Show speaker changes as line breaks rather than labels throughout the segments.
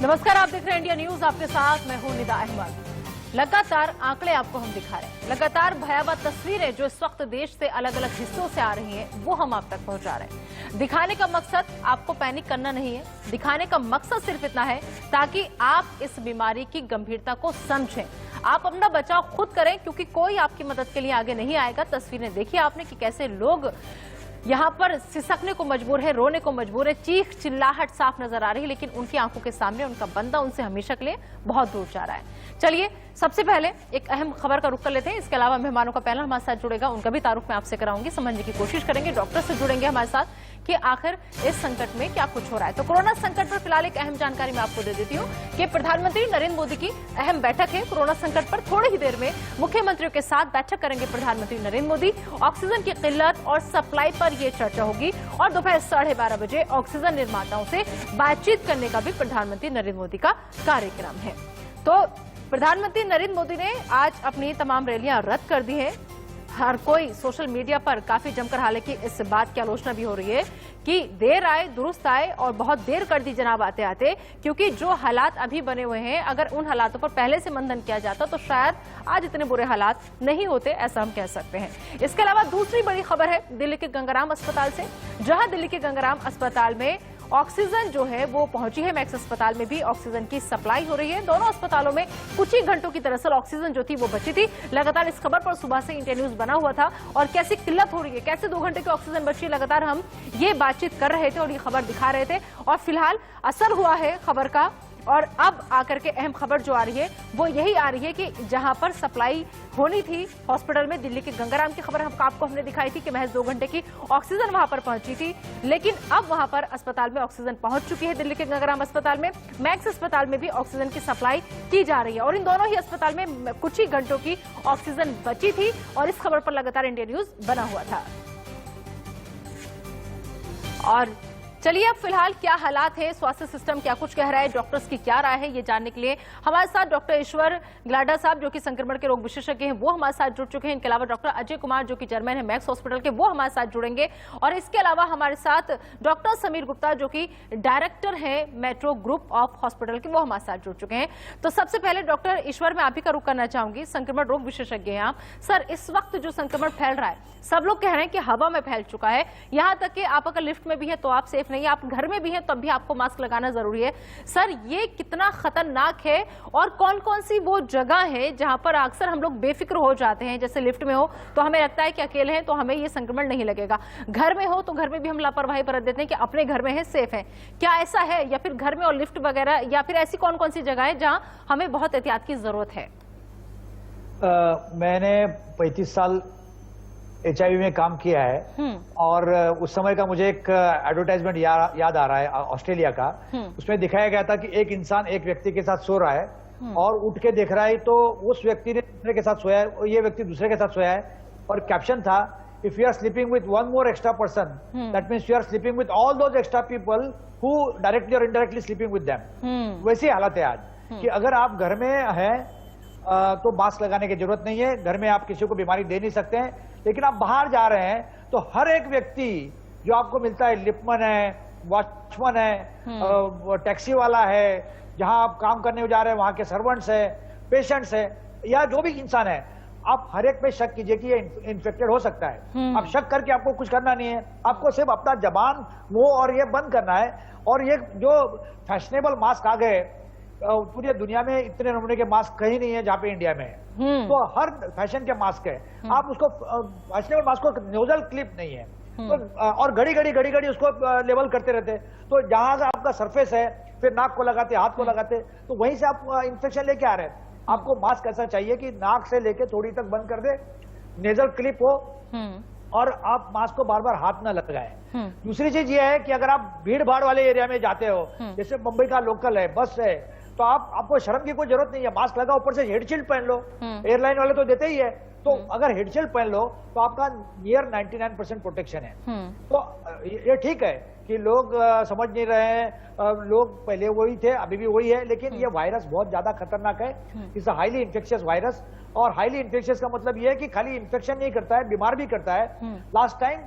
नमस्कार, आप देख रहे हैं इंडिया न्यूज। आपके साथ मैं हूं निदा अहमद। लगातार आंकड़े आपको हम दिखा रहे हैं, लगातार भयावह तस्वीरें जो इस वक्त देश से अलग अलग हिस्सों से आ रही हैं वो हम आप तक पहुंचा रहे हैं। दिखाने का मकसद आपको पैनिक करना नहीं है, दिखाने का मकसद सिर्फ इतना है ताकि आप इस बीमारी की गंभीरता को समझें, आप अपना बचाव खुद करें, क्योंकि कोई आपकी मदद के लिए आगे नहीं आएगा। तस्वीरें देखिए आपने कि कैसे लोग यहाँ पर सिसकने को मजबूर है, रोने को मजबूर है, चीख चिल्लाहट साफ नजर आ रही है, लेकिन उनकी आंखों के सामने उनका बंदा उनसे हमेशा के लिए बहुत दूर जा रहा है। चलिए सबसे पहले एक अहम खबर का रुख कर लेते हैं। इसके अलावा मेहमानों का पैनल हमारे साथ जुड़ेगा, उनका भी तारुफ मैं आपसे कराऊंगी, समझने की कोशिश करेंगे, डॉक्टर से जुड़ेंगे हमारे साथ कि आखिर इस संकट में क्या कुछ हो रहा है। तो कोरोना संकट पर फिलहाल एक अहम जानकारी मैं आपको दे देती हूँ कि प्रधानमंत्री नरेंद्र मोदी की अहम बैठक है। कोरोना संकट पर थोड़ी ही देर में मुख्यमंत्रियों के साथ बैठक करेंगे प्रधानमंत्री नरेंद्र मोदी। ऑक्सीजन की किल्लत और सप्लाई पर यह चर्चा होगी और दोपहर 12:30 बजे ऑक्सीजन निर्माताओं से बातचीत करने का भी प्रधानमंत्री नरेंद्र मोदी का कार्यक्रम है। तो प्रधानमंत्री नरेंद्र मोदी ने आज अपनी तमाम रैलियां रद्द कर दी है। हर कोई सोशल मीडिया पर काफी जमकर, हालांकि इस बात की आलोचना भी हो रही है कि देर आए दुरुस्त आए और बहुत देर कर दी जनाब आते आते, क्योंकि जो हालात अभी बने हुए हैं अगर उन हालातों पर पहले से मंथन किया जाता तो शायद आज इतने बुरे हालात नहीं होते, ऐसा हम कह सकते हैं। इसके अलावा दूसरी बड़ी खबर है दिल्ली के गंगाराम अस्पताल से, जहां दिल्ली के गंगाराम अस्पताल में ऑक्सीजन जो है वो पहुंची है। मैक्स अस्पताल में भी ऑक्सीजन की सप्लाई हो रही है। दोनों अस्पतालों में कुछ ही घंटों की दरअसल ऑक्सीजन जो थी वो बची थी। लगातार इस खबर पर सुबह से इंडिया न्यूज बना हुआ था और कैसी किल्लत हो रही है, कैसे 2 घंटे की ऑक्सीजन बची है, लगातार हम ये बातचीत कर रहे थे और ये खबर दिखा रहे थे और फिलहाल असर हुआ है खबर का। और अब आकर के अहम खबर जो आ रही है वो यही आ रही है कि जहां पर सप्लाई होनी थी हॉस्पिटल में, दिल्ली के गंगाराम की खबर आपको हमने दिखाई थी कि महज 2 घंटे की ऑक्सीजन वहां पर पहुंची थी, लेकिन अब वहां पर अस्पताल में ऑक्सीजन पहुंच चुकी है। दिल्ली के गंगाराम अस्पताल में, मैक्स अस्पताल में भी ऑक्सीजन की सप्लाई की जा रही है और इन दोनों ही अस्पताल में कुछ ही घंटों की ऑक्सीजन बची थी और इस खबर पर लगातार इंडिया न्यूज बना हुआ था। और चलिए अब फिलहाल क्या हालात है, स्वास्थ्य सिस्टम क्या कुछ कह रहा है, डॉक्टर्स की क्या राय है, ये जानने के लिए हमारे साथ डॉक्टर ईश्वर ग्लाडा साहब जो कि संक्रमण के रोग विशेषज्ञ हैं वो हमारे साथ जुड़ चुके हैं। इनके अलावा डॉक्टर अजय कुमार जो कि चेयरमैन है मैक्स हॉस्पिटल के, वो हमारे साथ जुड़ेंगे और इसके अलावा हमारे साथ डॉक्टर समीर गुप्ता जो कि डायरेक्टर है मेट्रो ग्रुप ऑफ हॉस्पिटल के, वो हमारे साथ जुड़ चुके हैं। तो सबसे पहले डॉक्टर ईश्वर मैं आप ही का रुख करना चाहूंगी, संक्रमण रोग विशेषज्ञ हैं आप। सर, इस वक्त जो संक्रमण फैल रहा है सब लोग कह रहे हैं कि हवा में फैल चुका है, यहां तक कि आप अगर लिफ्ट में भी हैं तो आप सेफ नहीं है, आप घर में भी हैं तब भी आपको मास्क लगाना जरूरी है। सर, ये कितना खतरनाक है और कौन कौन सी वो जगह है जहां पर अक्सर हम लोग बेफिक्र हो जाते हैं, जैसे लिफ्ट में हो तो हमें लगता है कि अकेले हैं तो हमें ये संक्रमण नहीं लगेगा, घर में हो तो घर में भी हम लापरवाही बरत देते हैं कि अपने घर में है सेफ है, क्या ऐसा है? या फिर घर में और लिफ्ट वगैरह, या फिर ऐसी कौन कौन सी जगह है जहां हमें बहुत एहतियात की जरूरत है?
मैंने 35 साल HIV में काम किया है और उस समय का मुझे एक एडवर्टाइजमेंट याद आ रहा है ऑस्ट्रेलिया का। उसमें दिखाया गया था कि एक इंसान एक व्यक्ति के साथ सो रहा है और उठ के देख रहा है तो उस व्यक्ति ने दूसरे के साथ सोया है और ये व्यक्ति दूसरे के साथ सोया है और कैप्शन था, if you are sleeping with one more extra person that means you are sleeping with all those extra people who directly or indirectly sleeping with them. वैसी हालत है आज कि अगर आप घर में हैं तो मास्क लगाने की जरूरत नहीं है, घर में आप किसी को बीमारी दे नहीं सकते हैं, लेकिन आप बाहर जा रहे हैं तो हर एक व्यक्ति जो आपको मिलता है, लिफ्टमैन है, वॉचमैन है, टैक्सी वाला है, जहां आप काम करने जा रहे हैं वहां के सर्वेंट्स है, पेशेंट्स है, या जो भी इंसान है, आप हर एक पे शक कीजिए कि ये इन्फेक्टेड हो सकता है। आप शक करके आपको कुछ करना नहीं है, आपको सिर्फ अपना जबान, मुंह और ये बंद करना है। और ये जो फैशनेबल मास्क आ गए, पूरी दुनिया में इतने नमूने के मास्क कहीं नहीं है जहाँ पे इंडिया में है, तो हर फैशन के मास्क है। आप उसको फैशनेबल मास्क को नोजल क्लिप नहीं है तो, और घड़ी घड़ी उसको लेवल करते रहते, तो जहां से आपका सरफेस है फिर नाक को लगाते, हाथ को लगाते, तो वहीं से आप इंफेक्शन लेके आ रहे हैं। आपको मास्क ऐसा चाहिए कि नाक से लेके थोड़ी तक बंद कर दे, नेजल क्लिप हो और आप मास्क को बार बार हाथ ना लगाएं। दूसरी चीज ये है कि अगर आप भीड़ भाड़ वाले एरिया में जाते हो, जैसे मुंबई का लोकल है, बस है, तो आपको शर्म की कोई जरूरत नहीं है, मास्क लगा, ऊपर से हेडशील्ड पहन लो, एयरलाइन वाले तो देते ही है, तो अगर हेडशील्ड पहन लो तो आपका नियर 99% प्रोटेक्शन है। तो ये ठीक है कि लोग समझ नहीं रहे हैं, लोग पहले वही थे अभी भी वही है, लेकिन ये वायरस बहुत ज्यादा खतरनाक है, it's a highly infectious virus. और हाईली इन्फेक्शियस का मतलब ये है कि खाली इन्फेक्शन नहीं करता है, बीमार भी करता है। लास्ट टाइम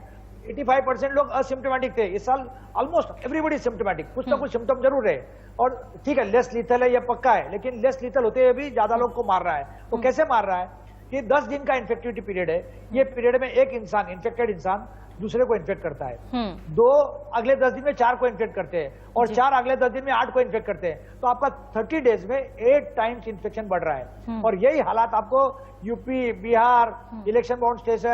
85% लोग असिम्टोमेटिक थे। इस साल ऑलमोस्ट एवरीबडी सिम्टोमेटिक, कुछ ना कुछ सिम्टम जरूर रहे। और ठीक है, लेस लीथल है, यह पक्का है, लेकिन लेस लीथल होते हुए भी ज्यादा लोग को मार रहा है। वो कैसे मार रहा है? ये 10 दिन का इन्फेक्टिविटी पीरियड है। ये पीरियड में एक इंसान, इन्फेक्टेड इंसान दूसरे को इन्फेक्ट करता है। अगले 10 दिन में 4 को इन्फेक्ट करते हैं, और 4 अगले 10 दिन में 8 को इन्फेक्ट करते हैं। तो आपका 30 डेज में 8 टाइम्स इन्फेक्शन बढ़ रहा है। और यही हालात आपको UP, Bihar, election bound states,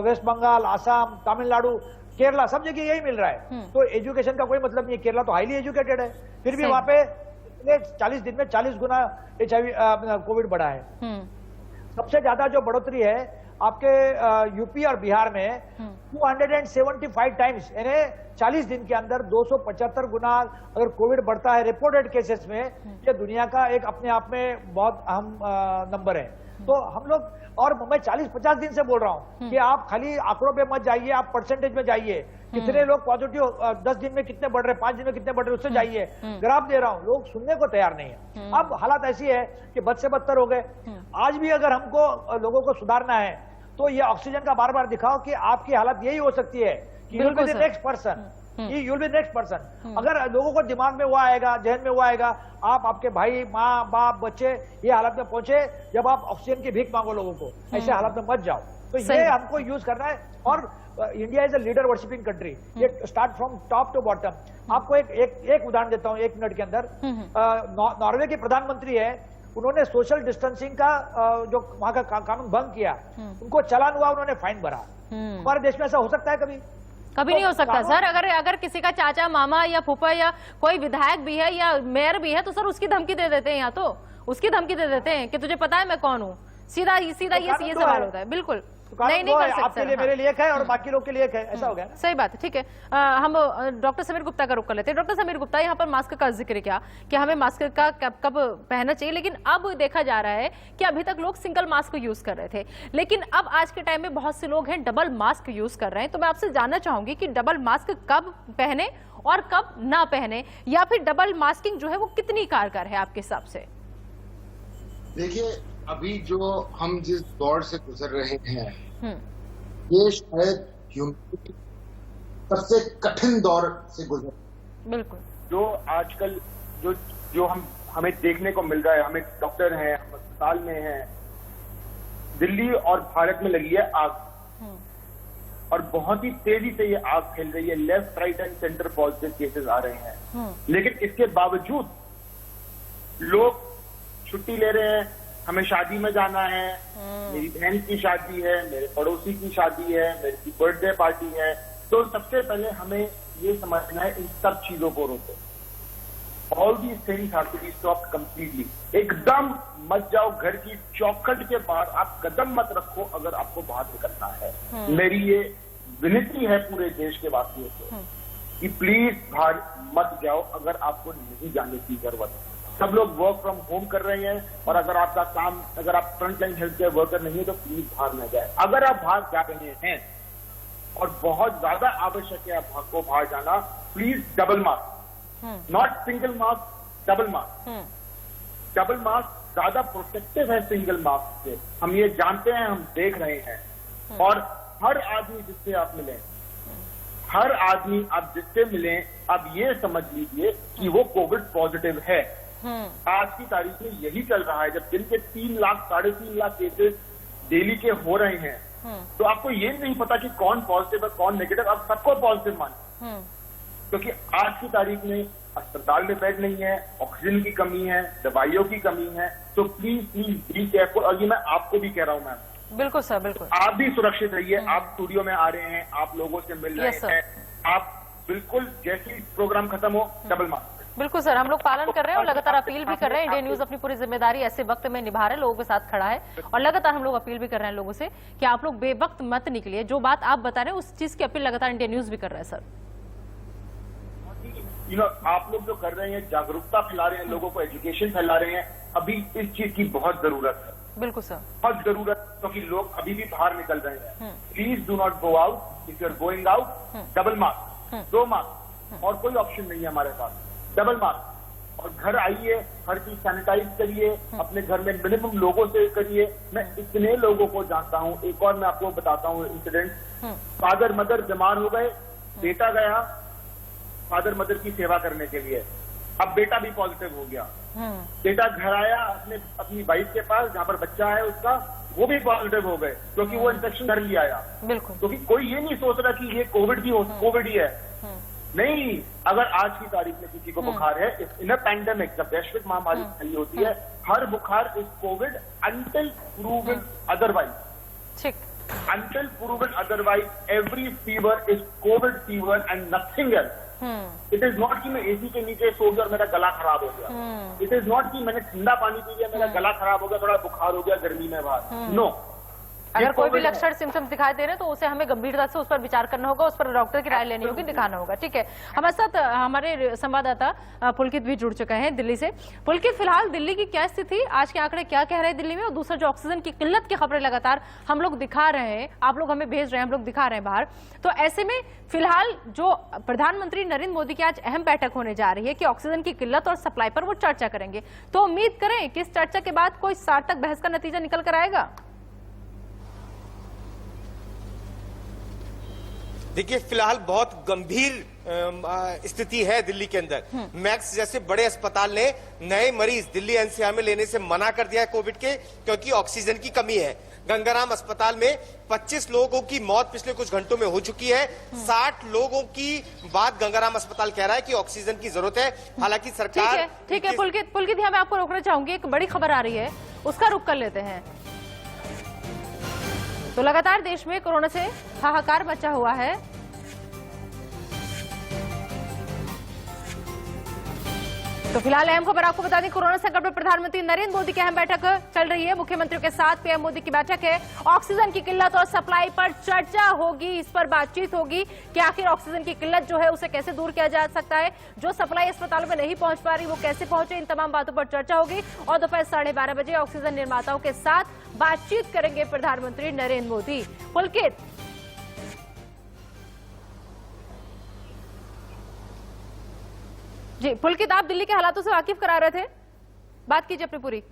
West Bengal, Assam, Tamil Nadu, Kerala, सब जगह यही मिल रहा है। तो एजुकेशन का कोई मतलब नहीं है। केरला तो हाईली एजुकेटेड है, फिर भी वहां पे 40 दिन में 40 गुना HIV कोविड बढ़ा है। सबसे ज्यादा जो बढ़ोतरी है आपके यूपी और बिहार में 275 टाइम्स, यानी 40 दिन के अंदर 275 गुना अगर कोविड बढ़ता है रिपोर्टेड केसेस में, ये दुनिया का एक अपने आप में बहुत अहम नंबर है। तो हम लोग, और मैं 40-50 दिन से बोल रहा हूं कि आप खाली आंकड़ों पे मत जाइए, आप परसेंटेज में जाइए। कितने लोग पॉजिटिव 10 दिन में कितने बढ़ रहे, 5 दिन में कितने बढ़ रहे, उससे जाइए। ग्राफ दे रहा हूं, लोग सुनने को तैयार नहीं है। अब हालात ऐसी है कि बद से बदतर हो गए। आज भी अगर हमको लोगों को सुधारना है तो ये ऑक्सीजन का बार बार दिखाओ कि आपकी हालत यही हो सकती है कि you will be the next person, you will be next person. अगर लोगों को दिमाग में वो आएगा, जहन में वो आएगा, आप, आपके भाई, माँ बाप, बच्चे ये हालत में पहुंचे जब आप ऑक्सीजन की भीख मांगो लोगों को, ऐसे हालत में मत जाओ। तो ये हमको यूज करना है। और India is a leader worshipping country. ये start from top to bottom. आपको एक उदाहरण देता हूँ 1 मिनट के अंदर। नॉर्वे के प्रधानमंत्री है, उन्होंने सोशल डिस्टेंसिंग का जो वहां का कानून भंग किया, उनको चालान हुआ, उन्होंने फाइन भरा। हमारे देश में ऐसा हो सकता है कभी?
कभी नहीं हो सकता सर। अगर किसी का चाचा, मामा या फूफा या कोई विधायक भी है या मेयर भी है तो सर उसकी धमकी दे देते हैं, यहाँ तो उसकी धमकी दे देते हैं कि तुझे पता है मैं कौन हूँ। सीधा ये सवाल होता है। बिल्कुल नहीं कर सकते।
आपके लिए मेरे लिए एक है और बाकी लोग के लिए एक है, ऐसा हो गया।
सही बात है, ठीक है। हम डॉक्टर समीर गुप्ता का रुख कर लेते हैं। डॉक्टर समीर गुप्ता, यहाँ पर मास्क का जिक्र किया कि हमें मास्क का कब पहनना चाहिए, लेकिन अब देखा जा रहा है कि अभी तक लोग सिंगल मास्क यूज कर रहे थे, लेकिन अब आज के टाइम में बहुत से लोग हैं डबल मास्क यूज कर रहे हैं। तो मैं आपसे जानना चाहूंगी कि डबल मास्क कब पहने और कब ना पहने, या फिर डबल मास्किंग जो है वो कितनी कारगर है आपके हिसाब से?
देखिए, अभी जो हम जिस दौर से गुजर रहे हैं, ये शायद ह्यूमैनिटी सबसे कठिन दौर से गुजर।
बिल्कुल।
जो आजकल जो हमें देखने को मिल रहा है, हमें डॉक्टर हैं, हम अस्पताल में हैं, दिल्ली और भारत में लगी है आग, और बहुत ही तेजी से ये आग फैल रही है। Left, right and centre positive cases आ रहे हैं, लेकिन इसके बावजूद लोग छुट्टी ले रहे हैं। हमें शादी में जाना है, मेरी बहन की शादी है, मेरे पड़ोसी की शादी है, मेरी बर्थडे पार्टी है, तो सबसे पहले हमें ये समझना है इन सब चीजों को रोको। All these things have to be stopped completely. एकदम मत जाओ, घर की चौखट के बाहर आप कदम मत रखो अगर आपको बाहर निकलना है। मेरी ये विनती है पूरे देश के वासियों को कि प्लीज बाहर मत जाओ अगर आपको नहीं जाने की जरूरत है। सब लोग वर्क फ्रॉम होम कर रहे हैं, और अगर आपका काम, अगर आप फ्रंटलाइन हेल्थ केयर वर्कर नहीं है तो प्लीज बाहर न जाए। अगर आप बाहर जा रहे हैं और बहुत ज्यादा आवश्यक है आपको बाहर जाना, please double mask, not single mask, double mask. Double mask ज्यादा प्रोटेक्टिव है सिंगल मास्क से, हम ये जानते हैं, हम देख रहे हैं। और हर आदमी जिससे आप मिले, हर आदमी आप जिससे मिले, आप ये समझ लीजिए कि वो कोविड पॉजिटिव है। आज की तारीख में यही चल रहा है। जब दिन के 3 लाख 3.5 लाख केसेस डेली के हो रहे हैं, तो आपको ये नहीं पता कि कौन पॉजिटिव है कौन नेगेटिव, आप सबको पॉजिटिव माने, क्योंकि आज की तारीख में अस्पताल में बेड नहीं है, ऑक्सीजन की कमी है, दवाइयों की कमी है। तो प्लीज बी केयरफुल। और ये मैं आपको भी कह रहा हूं मैम।
बिल्कुल सर, बिल्कुल।
आप भी सुरक्षित रहिए। आप स्टूडियो में आ रहे हैं, आप लोगों से मिल रहे हैं, आप बिल्कुल जैसे ही प्रोग्राम खत्म हो डबल मास्क।
बिल्कुल सर, हम लोग पालन कर रहे हैं और लगातार अपील भी कर रहे हैं। इंडिया न्यूज अपनी पूरी जिम्मेदारी ऐसे वक्त में निभा रहे हैं, लोगों के साथ खड़ा है, और लगातार हम लोग अपील भी कर रहे हैं लोगों से कि आप लोग बेवक्त मत निकलिए। जो बात आप बता रहे हैं उस चीज की अपील लगातार इंडिया न्यूज भी कर रहा है सर।
आप लोग जो कर रहे हैं, जागरूकता फैला रहे हैं, लोगों को एजुकेशन फैला रहे हैं, अभी इस चीज की बहुत जरूरत है।
बिल्कुल सर,
बहुत जरूरत, क्योंकि लोग अभी भी बाहर निकल रहे हैं। Please do not go out. If you are going out, double mask, 2 mask, और कोई ऑप्शन नहीं है हमारे पास। डबल मास्क, और घर आइए, हर चीज सैनिटाइज करिए, अपने घर में मिनिमम लोगों से करिए। मैं इतने लोगों को जानता हूँ। एक और मैं आपको बताता हूँ इंसिडेंट। फादर मदर बीमार हो गए, बेटा गया फादर मदर की सेवा करने के लिए, अब बेटा भी पॉजिटिव हो गया। बेटा घर आया अपनी वाइफ के पास जहां पर बच्चा है उसका, वो भी पॉजिटिव हो गए क्योंकि वो इन्फेक्शन घर ले आया।
बिल्कुल,
क्योंकि कोई ये नहीं सोच रहा कि ये कोविड ही है। नहीं, अगर आज की तारीख में किसी को बुखार है, इन अ पैंडेमिक, जब वैश्विक महामारी फैली होती है, हर बुखार is covid until proven otherwise.
ठीक,
until proven otherwise, every fever is COVID fever and nothing else. It is not कि मैं एसी के नीचे सो गया और मेरा गला खराब हो गया। It is not कि मैंने ठंडा पानी पी लिया मेरा गला खराब हो गया, थोड़ा बुखार हो गया गर्मी में बाहर। नो,
अगर कोई भी लक्षण सिम्टम्स दिखाई दे रहे हैं तो उसे हमें गंभीरता से उस पर विचार करना होगा, उस पर डॉक्टर की राय लेनी होगी, दिखाना होगा। ठीक है, हमारे साथ हमारे संवाददाता पुलकित भी जुड़ चुके हैं दिल्ली से। पुलकित, फिलहाल दिल्ली की क्या स्थिति, आज के आंकड़े क्या कह रहे हैं दिल्ली में, और दूसरा जो ऑक्सीजन की किल्लत की खबरें लगातार हम लोग दिखा रहे हैं, आप लोग हमें भेज रहे हैं, हम लोग दिखा रहे हैं बाहर, तो ऐसे में फिलहाल जो प्रधानमंत्री नरेंद्र मोदी की आज अहम बैठक होने जा रही है कि ऑक्सीजन की किल्लत और सप्लाई पर वो चर्चा करेंगे, तो उम्मीद करें कि इस चर्चा के बाद कोई सार्थक बहस का नतीजा निकल कर आएगा।
देखिए, फिलहाल बहुत गंभीर स्थिति है दिल्ली के अंदर। मैक्स जैसे बड़े अस्पताल ने नए मरीज दिल्ली एनसीआर में लेने से मना कर दिया है कोविड के, क्योंकि ऑक्सीजन की कमी है। गंगाराम अस्पताल में 25 लोगों की मौत पिछले कुछ घंटों में हो चुकी है। 60 लोगों की बात गंगाराम अस्पताल कह रहा है कि ऑक्सीजन की जरूरत है। हालांकि सरकार
ठीक है पुलकित, यहाँ मैं आपको रोकना चाहूंगी, एक बड़ी खबर आ रही है, उसका रुख कर लेते हैं। तो लगातार देश में कोरोना से हाहाकार मचा हुआ है। तो फिलहाल अहम खबर आपको बता दें, कोरोना संकट में प्रधानमंत्री नरेंद्र मोदी की अहम बैठक चल रही है। मुख्यमंत्रियों के साथ पीएम मोदी की बैठक है। ऑक्सीजन की किल्लत और सप्लाई पर चर्चा होगी, इस पर बातचीत होगी कि आखिर ऑक्सीजन की किल्लत जो है उसे कैसे दूर किया जा सकता है, जो सप्लाई अस्पतालों में नहीं पहुंच पा रही वो कैसे पहुंचे, इन तमाम बातों पर चर्चा होगी। और दोपहर 12:30 बजे ऑक्सीजन निर्माताओं के साथ बातचीत करेंगे प्रधानमंत्री नरेंद्र मोदी। पुलकित, जी पुलकित, आप दिल्ली के हालातों से वाकिफ करा रहे थे, बात कीजिए अपनी पूरी।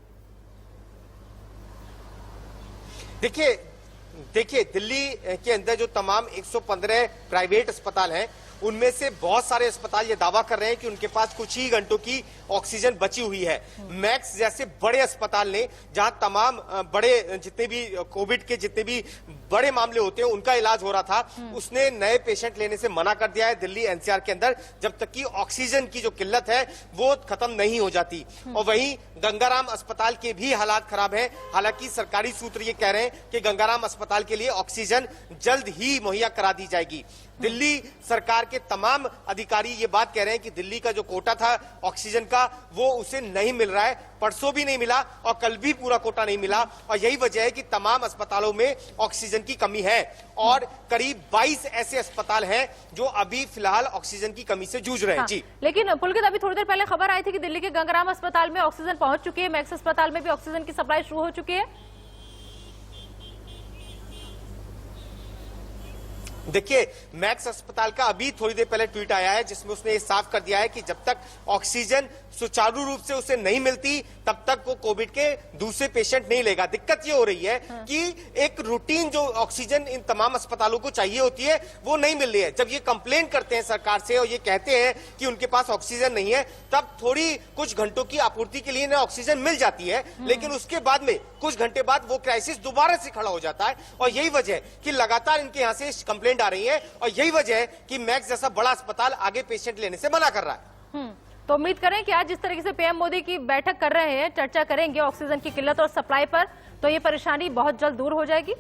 देखिए दिल्ली के अंदर जो तमाम 115 प्राइवेट अस्पताल हैं, उनमें से बहुत सारे अस्पताल ये दावा कर रहे हैं कि उनके पास कुछ ही घंटों की ऑक्सीजन बची हुई है। मैक्स जैसे बड़े अस्पताल ने, जहां तमाम बड़े जितने भी कोविड के जितने भी बड़े मामले होते हैं उनका इलाज हो रहा था, उसने नए पेशेंट लेने से मना कर दिया है दिल्ली एनसीआर के अंदर, जब तक कि ऑक्सीजन की जो किल्लत है वो खत्म नहीं हो जाती। और वहीं गंगाराम अस्पताल के भी हालात खराब हैं। हालांकि सरकारी सूत्र ये कह रहे हैं कि गंगाराम अस्पताल के लिए ऑक्सीजन जल्द ही मुहैया करा दी जाएगी। दिल्ली सरकार के तमाम अधिकारी ये बात कह रहे हैं कि दिल्ली का जो कोटा था ऑक्सीजन का, वो उसे नहीं मिल रहा है। परसों भी नहीं मिला और कल भी पूरा कोटा नहीं मिला, और यही वजह है कि तमाम अस्पतालों में ऑक्सीजन की कमी है। और करीब 22 ऐसे अस्पताल हैं जो अभी फिलहाल ऑक्सीजन की कमी से जूझ रहे हैं। जी,
लेकिन पुलकित, अभी थोड़ी देर पहले खबर आई थी कि दिल्ली के गंगाराम अस्पताल में ऑक्सीजन पहुंच चुकी है, मैक्स अस्पताल में भी ऑक्सीजन की सप्लाई शुरू हो चुकी है।
देखिए, मैक्स अस्पताल का अभी थोड़ी देर पहले ट्वीट आया है जिसमें उसने ये साफ कर दिया है कि जब तक ऑक्सीजन सुचारू रूप से उसे नहीं मिलती तब तक वो कोविड के दूसरे पेशेंट नहीं लेगा। दिक्कत ये हो रही है कि एक रूटीन जो ऑक्सीजन इन तमाम अस्पतालों को चाहिए होती है वो नहीं मिल रही है। जब ये कंप्लेन करते हैं सरकार से और ये कहते हैं कि उनके पास ऑक्सीजन नहीं है, तब थोड़ी कुछ घंटों की आपूर्ति के लिए ना ऑक्सीजन मिल जाती है, लेकिन उसके बाद में कुछ घंटे बाद वो क्राइसिस दोबारा से खड़ा हो जाता है। और यही वजह है कि लगातार इनके यहाँ से कंप्लेंट आ रही है, और यही वजह है कि मैक्स जैसा बड़ा अस्पताल आगे पेशेंट लेने से मना कर रहा है।
तो उम्मीद करें कि आज जिस तरीके से पीएम मोदी की बैठक कर रहे हैं, चर्चा करेंगे ऑक्सीजन की किल्लत और सप्लाई पर, तो ये परेशानी बहुत जल्द दूर हो जाएगी।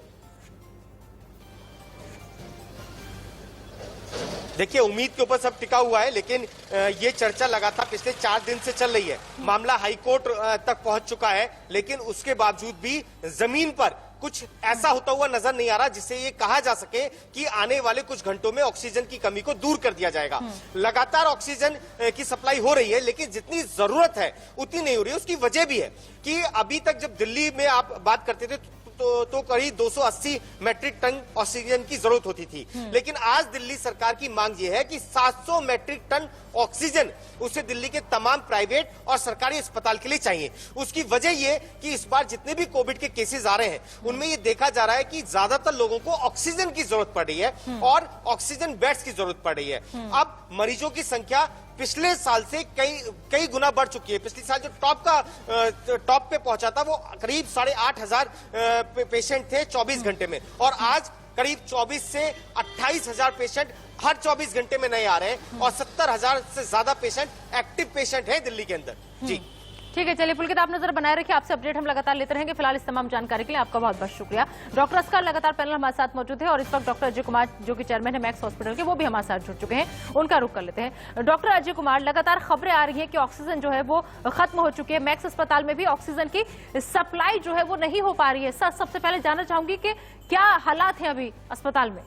देखिए, उम्मीद के ऊपर सब टिका हुआ है, लेकिन ये चर्चा लगातार पिछले 4 दिन से चल रही है। मामला हाईकोर्ट तक पहुंच चुका है, लेकिन उसके बावजूद भी जमीन पर कुछ ऐसा होता हुआ नजर नहीं आ रहा जिससे ये कहा जा सके कि आने वाले कुछ घंटों में ऑक्सीजन की कमी को दूर कर दिया जाएगा। लगातार ऑक्सीजन की सप्लाई हो रही है, लेकिन जितनी जरूरत है उतनी नहीं हो रही है। उसकी वजह भी है कि अभी तक जब दिल्ली में आप बात करते थे तो करीब 280 मैट्रिक टन ऑक्सीजन की जरूरत होती थी। लेकिन आज दिल्ली सरकार की मांग यह है कि 700 मैट्रिक टन ऑक्सीजन उसे दिल्ली के तमाम प्राइवेट और सरकारी अस्पताल के लिए चाहिए। उसकी वजह ये कि इस बार जितने भी कोविड के केसेस आ रहे हैं उनमें ये देखा जा रहा है कि ज्यादातर लोगों को ऑक्सीजन की जरूरत पड़ रही है और ऑक्सीजन बेड्स की जरूरत पड़ रही है। अब मरीजों की संख्या पिछले साल से कई गुना बढ़ चुकी है। पिछले साल जो टॉप पे पहुंचा था वो करीब 8,500 पेशेंट थे 24 घंटे में, और आज करीब 24 से 28,000 पेशेंट हर 24 घंटे में नए आ रहे हैं और 70,000 से ज्यादा पेशेंट एक्टिव पेशेंट हैं दिल्ली के अंदर। जी
ठीक है, चलिए पुलकित, आप नजर बनाए रखिए, आपसे अपडेट हम लगातार लेते रहेंगे। फिलहाल इस तमाम जानकारी के लिए आपका बहुत बहुत शुक्रिया। डॉक्टर असगर लगातार पैनल हमारे साथ मौजूद है और इस वक्त डॉक्टर अजय कुमार जो कि चेयरमैन है मैक्स हॉस्पिटल के, वो भी हमारे साथ जुड़ चुके हैं, उनका रुख कर लेते हैं। डॉक्टर अजय कुमार, लगातार खबरें आ रही है कि ऑक्सीजन जो है वो खत्म हो चुकी है, मैक्स अस्पताल में भी ऑक्सीजन की सप्लाई जो है वो नहीं हो पा रही है। सबसे पहले जानना चाहूंगी कि क्या हालात है अभी अस्पताल में?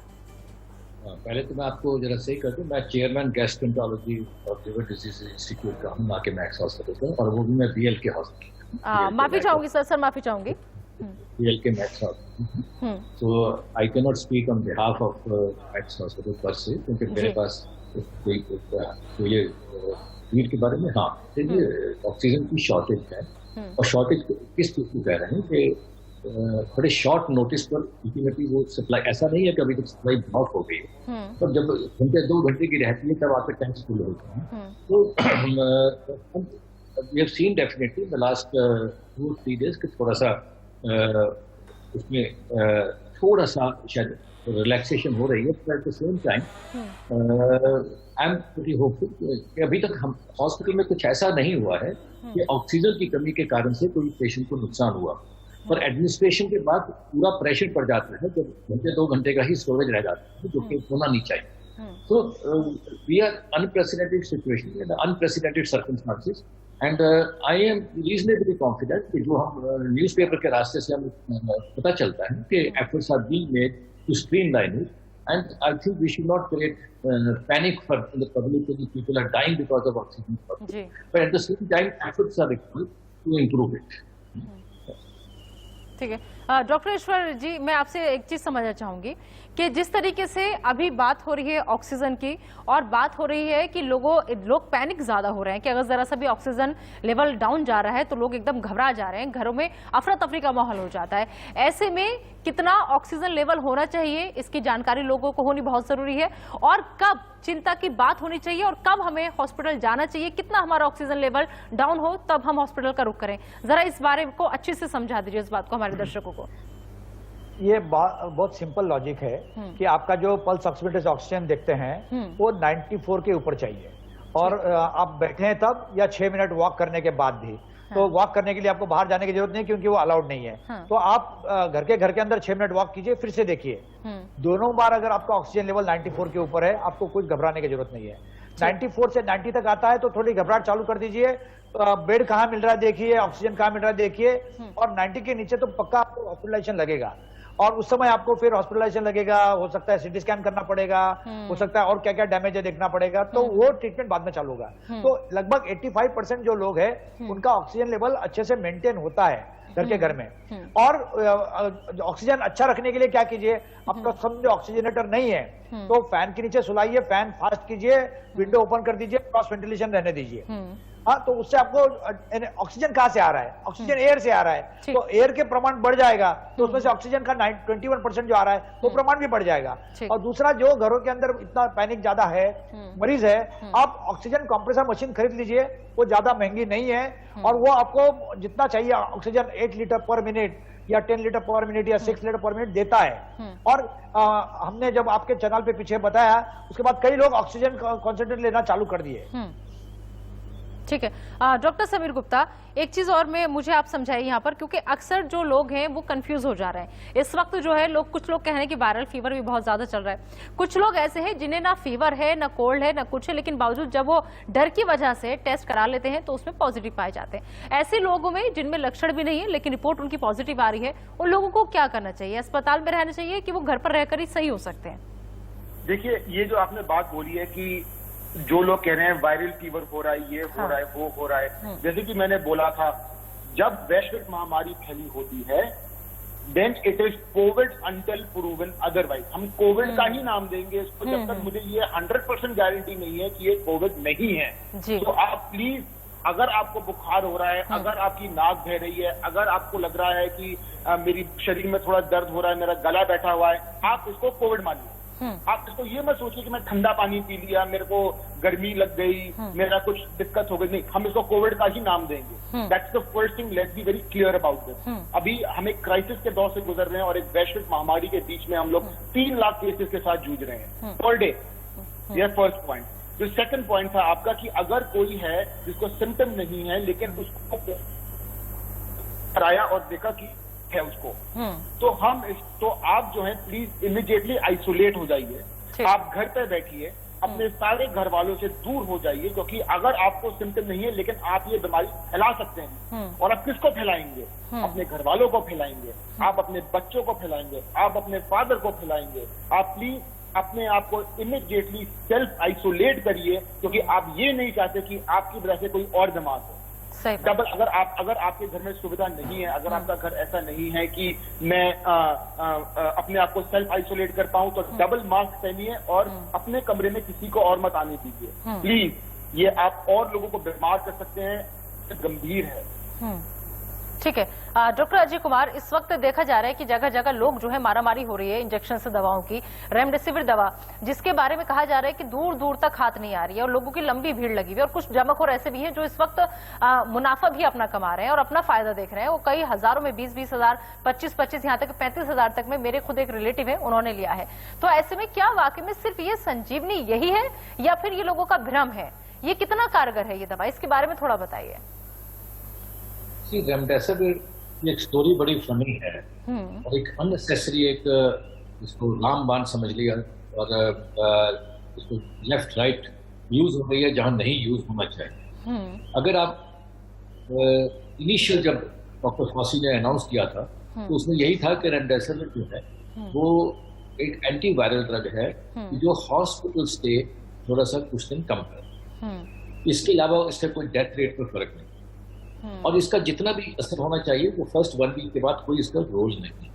पहले तो मैं आपको जरा सही कर दूं, मैं चेयरमैन गैस्ट्रोएंटरोलॉजी और लिवर डिजीज इंस्टीट्यूट का हूँ, आके मैक्स हॉस्पिटल का, और वो भी मैं बीएल के हॉस्पिटल।
माफी चाहूंगी सर, माफी चाहूंगी।
बीएल के मैक्स हॉस्पिटल, तो I can not speak on behalf of max hospital पर से, क्योंकि मेरे पास कोई ये भीड़ के बारे में। हाँ, देखिए ऑक्सीजन की शॉर्टेज है, और शॉर्टेज किस चीज को कह रहे हैं कि बड़े शॉर्ट नोटिस पर अल्टीमेटली वो सप्लाई, ऐसा नहीं है कि अभी तक सप्लाई ब्लॉक हो गई है, पर जब घंटे 2 घंटे की रहती है तब आपके टैंक्स फुल होते हैं। तो we have seen definitely in the last 2-3 days कि थोड़ा सा उसमें थोड़ा सा शायद रिलैक्सेशन हो रही है, पर eight the same time I am pretty hopeful कि अभी तक हम हॉस्पिटल में कुछ ऐसा नहीं हुआ है कि ऑक्सीजन की कमी के कारण से कोई पेशेंट को नुकसान हुआ। पर एडमिनिस्ट्रेशन के बाद पूरा प्रेशर पड़ जाता है जब घंटे 2 घंटे का ही स्टोरेज रह जाता है, जो कि होना नहीं चाहिए। तो we are unprecedented situation, unprecedented circumstances, and I am reasonably confident कि जो हम न्यूज़पेपर के रास्ते से हमें पता चलता है कि efforts are being made to streamline it, and I think we should not create panic for the public कि people are dying because of oxygen, but at the same time efforts are required to improve it.
ठीक है, doctor ईश्वर जी, मैं आपसे एक चीज समझना चाहूंगी कि जिस तरीके से अभी बात हो रही है ऑक्सीजन की, और बात हो रही है कि लोग पैनिक ज्यादा हो रहे हैं कि अगर जरा सा भी ऑक्सीजन लेवल डाउन जा रहा है तो लोग एकदम घबरा जा रहे हैं, घरों में अफरा तफरी का माहौल हो जाता है। ऐसे में कितना ऑक्सीजन लेवल होना चाहिए, इसकी जानकारी लोगों को होनी बहुत जरूरी है, और कब चिंता की बात होनी चाहिए और कब हमें हॉस्पिटल जाना चाहिए, कितना हमारा ऑक्सीजन लेवल डाउन हो तब हम हॉस्पिटल का रुख करें। जरा इस बारे को अच्छे से समझा दीजिए इस बात को हमारे दर्शकों को।
ये बहुत सिंपल लॉजिक है कि आपका जो पल्स ऑक्सीमीटर ऑक्सीजन देखते हैं वो 94 के ऊपर चाहिए, और आप बैठे हैं तब या 6 मिनट वॉक करने के बाद भी। तो वॉक करने के लिए आपको बाहर जाने की जरूरत नहीं, क्योंकि वो अलाउड नहीं है। तो आप घर के अंदर 6 मिनट वॉक कीजिए, फिर से देखिए, दोनों बार अगर आपका ऑक्सीजन लेवल 94 के ऊपर है, आपको कुछ घबराने की जरूरत नहीं है। 94 से 90 तक आता है तो थोड़ी घबराहट चालू कर दीजिए, बेड कहाँ मिल रहा है देखिए, ऑक्सीजन कहाँ मिल रहा है देखिए, और 90 के नीचे तो पक्का आपको हॉस्पिटलाइजेशन लगेगा, और उस समय आपको फिर हॉस्पिटलाइजेशन लगेगा, हो सकता है सीटी स्कैन करना पड़ेगा, हो सकता है और क्या क्या डैमेज है देखना पड़ेगा, तो वो ट्रीटमेंट बाद में चालू होगा। तो लगभग 85% जो लोग हैं उनका ऑक्सीजन लेवल अच्छे से मेंटेन होता है घर में। और ऑक्सीजन अच्छा रखने के लिए क्या कीजिए, आपका समझो ऑक्सीजनेटर नहीं है तो फैन के नीचे सुलाइए, फैन फास्ट कीजिए, विंडो ओपन कर दीजिए, क्रॉस वेंटिलेशन रहने दीजिए। हाँ, तो उससे आपको ऑक्सीजन कहाँ से आ रहा है, ऑक्सीजन एयर से आ रहा है, तो एयर के प्रमाण बढ़ जाएगा, तो उसमें से ऑक्सीजन का 21% जो आ रहा है वो प्रमाण भी बढ़ जाएगा। और दूसरा, जो घरों के अंदर इतना पैनिक ज्यादा है, मरीज है, आप ऑक्सीजन कंप्रेसर मशीन खरीद लीजिए, वो ज्यादा महंगी नहीं है, और वो आपको जितना चाहिए ऑक्सीजन 8 लीटर पर मिनट या 10 लीटर पर मिनट या 6 लीटर पर मिनट देता है। और हमने जब आपके चैनल पे पीछे बताया, उसके बाद कई लोग ऑक्सीजन कॉन्सेंट्रेट लेना चालू कर दिए।
ठीक है, डॉक्टर समीर गुप्ता, एक चीज और मुझे आप समझाइए यहाँ पर, क्योंकि अक्सर जो लोग हैं वो कंफ्यूज हो जा रहे हैं इस वक्त जो है। कुछ लोग कह रहे हैं कि वायरल फीवर भी बहुत ज्यादा चल रहा है, कुछ लोग ऐसे हैं जिन्हें ना फीवर है, ना कोल्ड है, ना कुछ है, लेकिन बावजूद जब वो डर की वजह से टेस्ट करा लेते हैं तो उसमें पॉजिटिव पाए जाते हैं। ऐसे लोगों में जिनमें लक्षण भी नहीं है लेकिन रिपोर्ट उनकी पॉजिटिव आ रही है, उन लोगों को क्या करना चाहिए? अस्पताल में रहना चाहिए कि वो घर पर रहकर ही सही हो सकते हैं?
देखिए, ये जो आपने बात बोली है कि जो लोग कह रहे हैं वायरल फीवर हो रहा है, ये हो रहा है, वो हो रहा है, जैसे कि मैंने बोला था, जब वैश्विक महामारी फैली होती है then it is covid until proven otherwise. हम कोविड का ही नाम देंगे इसको जब तक मुझे ये 100% गारंटी नहीं है कि ये कोविड नहीं है। तो आप प्लीज, अगर आपको बुखार हो रहा है, अगर आपकी नाक बह रही है, अगर आपको लग रहा है कि मेरी शरीर में थोड़ा दर्द हो रहा है, मेरा गला बैठा हुआ है, आप इसको कोविड मानिए। आप इसको ये मत सोचिए कि मैं ठंडा पानी पी लिया, मेरे को गर्मी लग गई, मेरा कुछ दिक्कत हो गई। नहीं, हम इसको कोविड का ही नाम देंगे। That's the first thing, let's be very clear about this. अभी हम एक क्राइसिस के दौर से गुजर रहे हैं और एक वैश्विक महामारी के बीच में हम लोग 3 लाख केसेस के साथ जूझ रहे हैं पर डे। यह फर्स्ट पॉइंट। जो सेकंड पॉइंट था आपका कि अगर कोई है जिसको सिम्टम नहीं है लेकिन उसको कराया और देखा कि है उसको, तो आप जो है प्लीज इमीडिएटली आइसोलेट हो जाइए। आप घर पे बैठिए, अपने सारे घर वालों से दूर हो जाइए, क्योंकि अगर आपको सिम्टम नहीं है लेकिन आप ये बीमारी फैला सकते हैं। और आप किसको फैलाएंगे? अपने घर वालों को फैलाएंगे, आप अपने बच्चों को फैलाएंगे, आप अपने फादर को फैलाएंगे। आप प्लीज अपने आप को इमीडिएटली सेल्फ आइसोलेट करिए, क्योंकि आप ये नहीं चाहते कि आपकी वजह से कोई और बीमार हो। डबल, अगर आपके घर में सुविधा नहीं है, अगर आपका घर ऐसा नहीं है कि मैं अपने आप को सेल्फ आइसोलेट कर पाऊं, तो डबल मास्क पहनिए और अपने कमरे में किसी को और मत आने दीजिए प्लीज। ये आप और लोगों को बीमार कर सकते हैं, गंभीर है।
ठीक है डॉक्टर अजय कुमार, इस वक्त देखा जा रहा है कि जगह जगह लोग जो है मारामारी हो रही है इंजेक्शन से दवाओं की, रेमडेसिविर दवा जिसके बारे में कहा जा रहा है कि दूर दूर तक हाथ नहीं आ रही है और लोगों की लंबी भीड़ लगी हुई है। और कुछ जमाखोर ऐसे भी हैं जो इस वक्त मुनाफा भी अपना कमा रहे हैं और अपना फायदा देख रहे हैं। वो कई हजारों में 20-20 हजार, 25-25, यहाँ तक 35 हजार तक में मेरे खुद एक रिलेटिव है, उन्होंने लिया है। तो ऐसे में क्या वाकई में सिर्फ ये संजीवनी यही है या फिर ये लोगों का भ्रम है? ये कितना कारगर है ये दवा, इसके बारे में थोड़ा बताइए।
रेमडेसिविर की एक स्टोरी बड़ी फनी है और एक अननेसेसरी एक इसको रामबाण समझ लिया और इसको लेफ्ट राइट यूज हो रही है जहां नहीं यूज होना चाहिए। अगर आप इनिशियल जब डॉक्टर फॉसी ने अनाउंस किया था तो उसमें यही था कि रेमडेसिविर जो है वो एक एंटीवायरल ड्रग है जो हॉस्पिटल स्टे थोड़ा सा कुछ दिन कम कर, इसके अलावा इससे कोई डेथ रेट पर फर्क नहीं और इसका जितना भी असर होना चाहिए वो फर्स्ट 1 वीक के बाद कोई इसका रोल नहीं।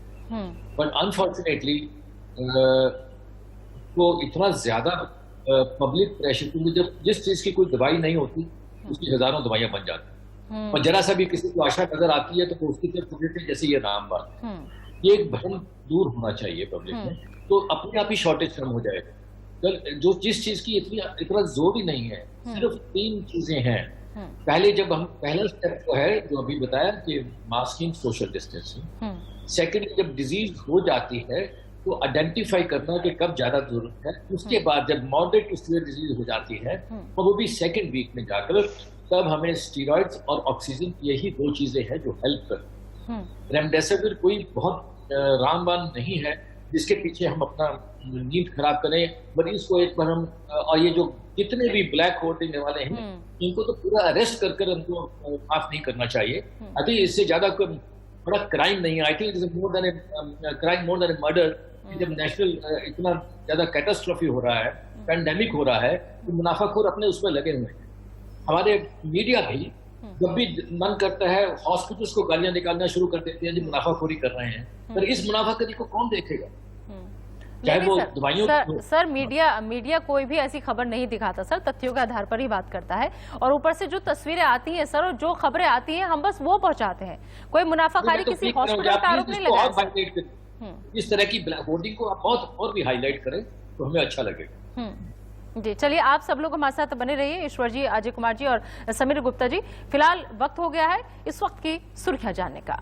बट अनफॉर्चुनेटली वो इतना ज्यादा पब्लिक प्रेशर, क्योंकि जब जिस चीज की कोई दवाई नहीं होती उसकी हजारों दवाइयां बन जाती और जरा सा भी किसी को आशा नजर आती है तो उसकी तरफ जैसे ये रामबाण, ये एक भ्रम दूर होना चाहिए पब्लिक में, तो अपने आप ही शॉर्टेज कम हो जाएगा। जो जिस चीज की इतना जोर ही नहीं है, सिर्फ 3 चीजें हैं। पहला स्टेप जो है जो अभी बताया कि मास्किंग, सोशल डिस्टेंसिंग। सेकंड, जब डिजीज हो जाती है तो आइडेंटिफाई करना कि कब ज्यादा जरूरत है। उसके बाद जब मॉडरेट टू सीवियर डिजीज हो जाती है तो वो भी सेकंड वीक में जाकर तब हमें स्टीरॉइड्स और ऑक्सीजन, यही 2 चीजें हैं जो हेल्प करती। रेमडेसिविर कोई बहुत रामबाण नहीं है जिसके पीछे हम अपना नींद खराब करें, बट इसको एक बार हम और ये जो जितने भी ब्लैक कोट देने वाले हैं इनको तो पूरा अरेस्ट कर उनको माफ नहीं करना चाहिए। आई थिंक इससे ज्यादा कोई बड़ा क्राइम नहीं है। I think it is more than crime, more than murder. जब नेशनल इतना ज्यादा कैटास्ट्रॉफी हो रहा है, पैंडेमिक हो रहा है, तो मुनाफाखोर अपने उसमें लगे हुए हैं। हमारे मीडिया भी जब भी मन करता है हॉस्पिटल्स को गालियां निकालना शुरू कर देते हैं जो मुनाफाखोरी कर रहे हैं, पर इस मुनाफाखोरी को कौन देखेगा? चाहे वो दवाइयों
सर मीडिया कोई भी ऐसी खबर नहीं दिखाता सर, तथ्यों के आधार पर ही बात करता है और ऊपर से जो तस्वीरें आती हैं सर और जो खबरें आती हैं हम बस वो पहुंचाते हैं। कोई मुनाफाखारी किसी हॉस्पिटल का आरोप नहीं लगाया।
इस तरह की होर्डिंग को आप बहुत और भी हाईलाइट करें तो हमें अच्छा लगेगा।
जी चलिए, आप सब लोग हमारे साथ बने रहिए, ईश्वर जी, अजय कुमार जी और समीर गुप्ता जी। फिलहाल वक्त हो गया है इस वक्त की सुर्खियां जानने का।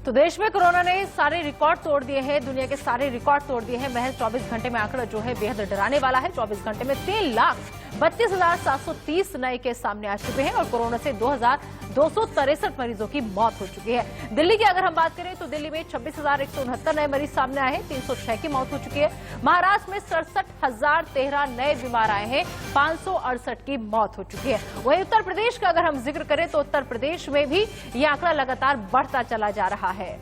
तो देश में कोरोना ने सारे रिकॉर्ड तोड़ दिए हैं, दुनिया के सारे रिकॉर्ड तोड़ दिए हैं। महज 24 घंटे में आंकड़ा जो है बेहद डराने वाला है। 24 घंटे में 3,32,730 नए केस सामने आ चुके हैं और कोरोना से 2,263 मरीजों की मौत हो चुकी है। दिल्ली की अगर हम बात करें तो दिल्ली में 26,169 नए मरीज सामने आए हैं, 306 की मौत हो चुकी है। महाराष्ट्र में 67,013 नए बीमार आए हैं, 568 की मौत हो चुकी है। वहीं उत्तर प्रदेश का अगर हम जिक्र करें तो उत्तर प्रदेश में भी यह आंकड़ा लगातार बढ़ता चला जा रहा है।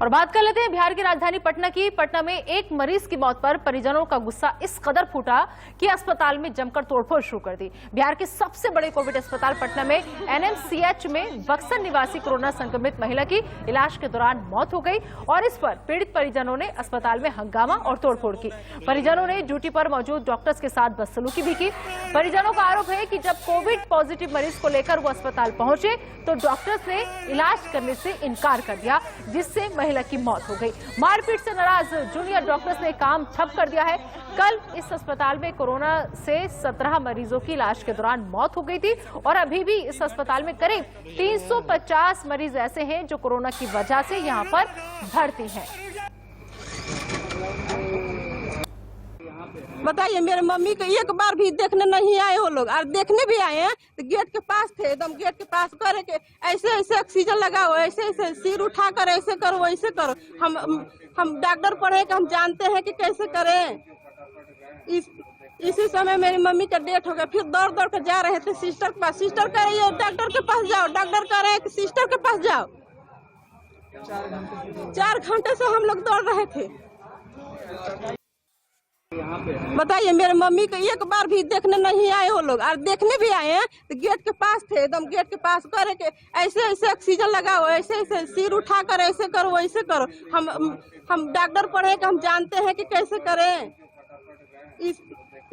और बात कर लेते हैं बिहार की राजधानी पटना की। पटना में एक मरीज की मौत पर परिजनों का गुस्सा इस कदर फूटा कि अस्पताल में जमकर तोड़फोड़ शुरू कर दी। बिहार के सबसे बड़े कोविड अस्पताल पटना में एनएमसीएच में बक्सर निवासी कोरोना संक्रमित महिला की इलाज के दौरान मौत हो गई और इस पर पीड़ित परिजनों ने अस्पताल में हंगामा और तोड़फोड़ की। परिजनों ने ड्यूटी पर मौजूद डॉक्टर्स के साथ बदसलूकी भी की। परिजनों का आरोप है कि जब कोविड पॉजिटिव मरीज को लेकर वो अस्पताल पहुंचे तो डॉक्टर्स ने इलाज करने से इनकार कर दिया, जिससे महिला की मौत हो गई। मारपीट से नाराज जूनियर डॉक्टर्स ने काम ठप कर दिया है। कल इस अस्पताल में कोरोना से 17 मरीजों की इलाज के दौरान मौत हो गई थी और अभी भी इस अस्पताल में करीब 350 मरीज ऐसे हैं जो कोरोना की वजह से यहां पर भर्ती हैं।
बताइए, मेरे मम्मी को एक बार भी देखने नहीं आए वो लोग, और देखने भी आए हैं तो गेट के पास थे, एकदम गेट के पास करे के ऐसे ऐसे ऑक्सीजन लगाओ, ऐसे ऐसे सिर उठा कर ऐसे करो वैसे करो। हम डॉक्टर पढ़े कि हम जानते हैं कि कैसे करें। इसी समय मेरी मम्मी का डेथ हो गया। फिर दौड़ दौड़ कर जा रहे थे सिस्टर के पास। सिस्टर कह रही है डॉक्टर के पास जाओ, डॉक्टर कह रहे हैं कि सिस्टर के पास जाओ। 4 घंटे से हम लोग दौड़ रहे थे। बताइए, मेरे मम्मी को एक बार भी देखने नहीं आए वो लोग, और देखने भी आए हैं तो गेट के पास थे, एकदम गेट के पास करे के ऐसे ऐसे ऑक्सीजन लगाओ, ऐसे ऐसे सिर उठा कर ऐसे करो वैसे करो। हम डॉक्टर पढ़े कि हम जानते हैं कि कैसे करें।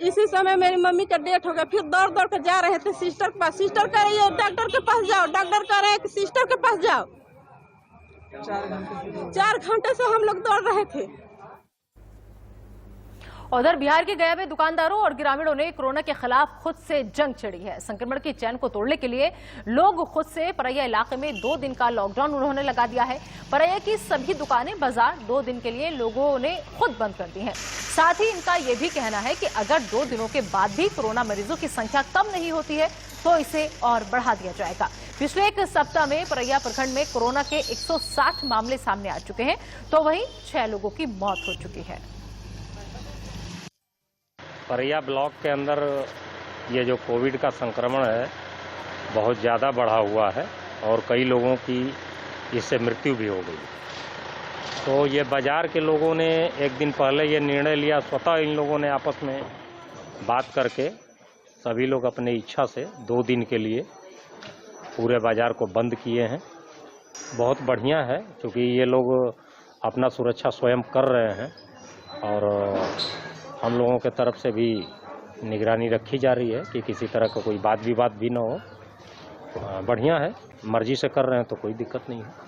इसी समय मेरी मम्मी का डेथ हो गया। फिर दौड़ दौड़ कर जा रहे थे सिस्टर के पास। सिस्टर कह रही है डॉक्टर के पास जाओ, डॉक्टर कह रहे हैं कि सिस्टर के पास जाओ। 4 घंटे से हम लोग दौड़ रहे थे।
उधर बिहार के गया में दुकानदारों और ग्रामीणों ने कोरोना के खिलाफ खुद से जंग छिड़ी है। संक्रमण की चैन को तोड़ने के लिए लोग खुद से परैया इलाके में 2 दिन का लॉकडाउन उन्होंने लगा दिया है। परैया की सभी दुकानें, बाजार 2 दिन के लिए लोगों ने खुद बंद कर दी हैं। साथ ही इनका यह भी कहना है कि अगर 2 दिनों के बाद भी कोरोना मरीजों की संख्या कम नहीं होती है तो इसे और बढ़ा दिया जाएगा। पिछले 1 सप्ताह में परैया प्रखंड में कोरोना के 160 मामले सामने आ चुके हैं, तो वहीं 6 लोगों की मौत हो चुकी है।
परैया ब्लॉक के अंदर ये जो कोविड का संक्रमण है बहुत ज़्यादा बढ़ा हुआ है और कई लोगों की इससे मृत्यु भी हो गई। तो ये बाज़ार के लोगों ने एक दिन पहले ये निर्णय लिया, स्वतः इन लोगों ने आपस में बात करके सभी लोग अपनी इच्छा से 2 दिन के लिए पूरे बाज़ार को बंद किए हैं। बहुत बढ़िया है क्योंकि ये लोग अपना सुरक्षा स्वयं कर रहे हैं और हम लोगों के तरफ से भी निगरानी रखी जा रही है कि किसी तरह का कोई वाद विवाद भी न हो। बढ़िया है, मर्जी से कर रहे हैं तो कोई दिक्कत नहीं है।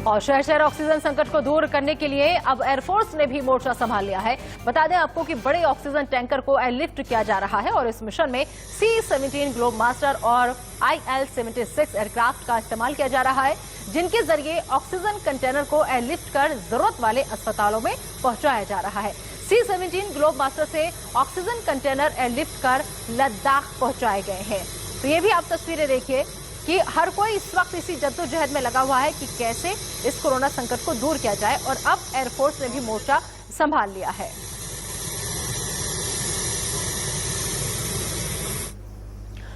और शहर शहर ऑक्सीजन संकट को दूर करने के लिए अब एयरफोर्स ने भी मोर्चा संभाल लिया है। बता दें आपको कि बड़े ऑक्सीजन टैंकर को एयरलिफ्ट किया जा रहा है और इस मिशन में C-17 ग्लोब मास्टर और IL-76 एयरक्राफ्ट का इस्तेमाल किया जा रहा है, जिनके जरिए ऑक्सीजन कंटेनर को एयरलिफ्ट कर जरूरत वाले अस्पतालों में पहुंचाया जा रहा है। C-17 ग्लोब मास्टर से ऑक्सीजन कंटेनर एयरलिफ्ट कर लद्दाख पहुंचाए गए हैं। तो ये भी आप तस्वीरें देखिए कि हर कोई इस वक्त इसी जद्दोजहद में लगा हुआ है कि कैसे इस कोरोना संकट को दूर किया जाए और अब एयरफोर्स ने भी मोर्चा संभाल लिया है।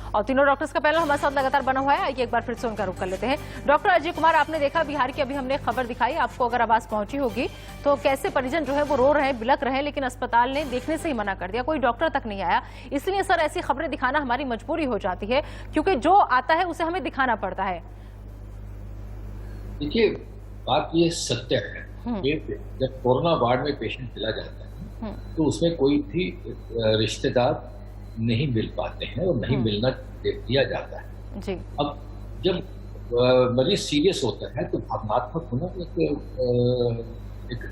और तीनों डॉक्टर्स का पैनल हमारे साथ लगातार बना हुआ है। आइए एक बार फिर से उनका रुख कर लेते हैं। डॉक्टर अजय कुमार, आपने देखा बिहार की अभी हमने खबर दिखाई, आपको अगर आवाज पहुंची होगी तो कैसे परिजन जो है वो रो रहे हैं, बिलक रहे हैं, लेकिन अस्पताल ने देखने से ही मना कर दिया, कोई डॉक्टर तक नहीं आया। इसलिए सर ऐसी खबरें दिखाना हमारी मजबूरी हो जाती है क्योंकि जो आता है उसे हमें दिखाना पड़ता है।
देखिए, बात ये सत्य है कि जब कोरोना वार्ड में पेशेंट चला जाता है तो उसमें कोई भी रिश्तेदार नहीं मिल पाते हैं और नहीं मिलना दिया जाता है जी। अब जब मरीज सीरियस होता है तो भावनात्मक होना एक